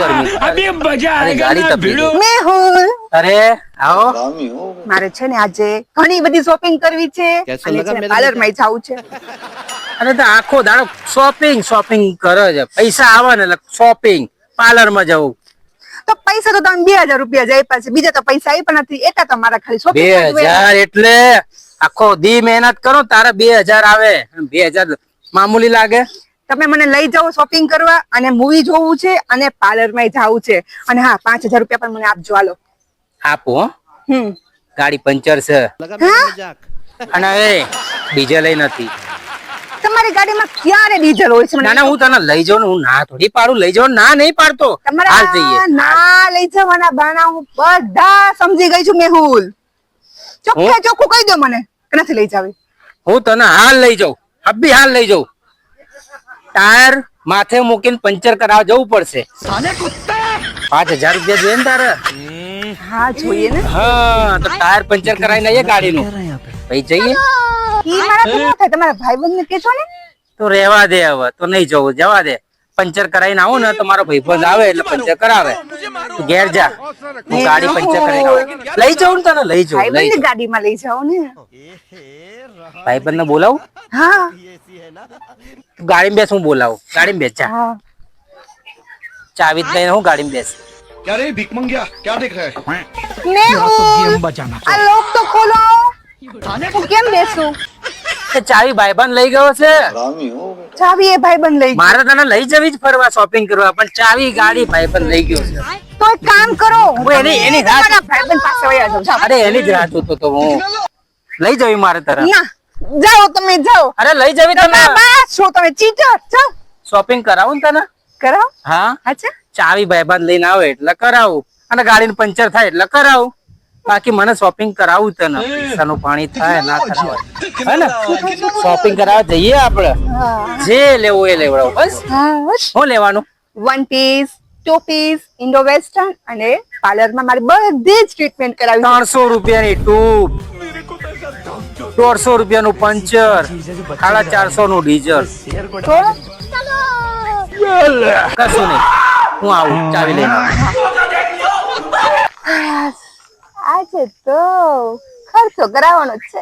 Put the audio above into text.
ગરમી अभी मजा અરે आएगा ગાડી ना તપી भिड़ो। ગઈ. મેહુલ, અરે આવો. મારે છે ને આજે ઘણી બધી શોપિંગ કરવી છે અને છે ને પાર્લર માં જવું છે. અરે તો આખો દાડો શોપિંગ કરે છે. પૈસા આવે ને એટલે શોપિંગ, પાર્લર માં જવું. તો પૈસા તો તમે 2000 રૂપિયા જ આપ્યા છે, બીજા તો પૈસા આપ્યા નથી. એટલા તો મારા ખાલી શોપિંગ 2000 એટલે આખો દી મહેનત કરો તારે 2000 આવે. 2000 મામૂલી લાગે? તમે મને લઈ જાઓ શોપિંગ કરવા, અને મૂવી જોવું છે અને પાર્લર માં જવું છે. અને હા, 5000 રૂપિયા પણ મને આપજો. હાલો. આપો હો. હમ ગાડી પંચર છે હા? અને એ ડીઝલ નથી. તમારી ગાડીમાં ક્યારે ડીઝલ હોય છે? મને ના ના, હું તને લઈ જાઉં ને, હું ના થોડી પાડું. લઈ જાઉં ના નહીં પાડતો. હાલ જઈએ. તમારા ના લઈ જવાના બાના હું બધા સમજી ગઈ છું મેહુલ. ચોખ્ખે ચોખ્ખું કહી દો મને કે નથી લઈ જાવી. હું તને હાલ લઈ જાઉં, અભી હાલ લઈ જાઉં. ટાયર માથે મૂકીને પંચર કરાવવા જવું પડશે. 5000 રૂપિયા જોઈએ ને તારે? હા જોઈએ ને. હા, તો ટાયર પંચર કરાવી લઈએ ગાડીનું. ભાઈ જઈએ. ઈ મારા તો ન થાય, તમારા ભાઈબંધ ને કહેજો ને. તો રહેવા દે, હવે તો નહીં જવું, જવા દે. પંચર કરાવીને આવો ને તો મારો ભાઈબંધ આવે એટલે પંચર કરાવે. તું ઘેર જા, હું ગાડી પંચર કરાવી આવું. લઈ જાઉં ને તને, લઈ જાઉં. ભાઈબંધ ની ગાડીમાં લઈ જાઓ ને. ભાઈબંધ ને બોલાવું? હા તું ગાડીમાં બેસ, હું બોલાવું. ગાડીમાં બેસ જા. હા. ચાવી જ લઈને હું ગાડીમાં બેસ. क्या रे भीख मंगिया क्या देख रहा है? મેહુલ, આ લોક તો ખોલો. હું કેમ બેસું? એ ચાવી ભાઈબંધ લઈ ગયો છે. ચાવી એ ભાઈબંધ લઈ ગયો. મારે તને લઈ જવી જ ફરવા, શોપિંગ કરવા, પણ ચાવી ગાડી ભાઈબંધ લઈ ગયો છે. તો એક કામ કરો, હું એની રાહ તમારા ભાઈબંધ પાસે વયા જાઓ. જાઓ. અરે એની જ રાહ જોતો તો હું. લઈ જવી મારે તરફ. ના, જાઓ તમે જાઓ. અરે લઈ જવી તને. બસ છો તમે ચીટર. જાઓ શોપિંગ કરાવું ને તને? કરો. હા, અચ્છા, ચાવી ભાઈબંધ લઈને આવે એટલે કરાવું, અને ગાડીનું પંચર થાય એટલે કરાવું. બાકી મને શોપિંગ કરાવું તને. પૈસાનું પાણી થાય ના કરાવે, હે ને? શોપિંગ કરાવવા જઈએ આપણે. જે લેવું એ લેવડાવું. બસ. હા. શું લેવાનું? 1 પીસ, 2 પીસ, ઇન્ડો વેસ્ટર્ન અને પાર્લરમાં મારી બધી જ ટ્રીટમેન્ટ કરાવી. 300 રૂપિયાની ટ્યુબ, 150 રૂપિયાનું પંચર, 450 નું ડીઝલ. કશું નહીં, હું આવું ચાવી લઈને. આજે તો ખર્ચો કરાવવાનો જ છે.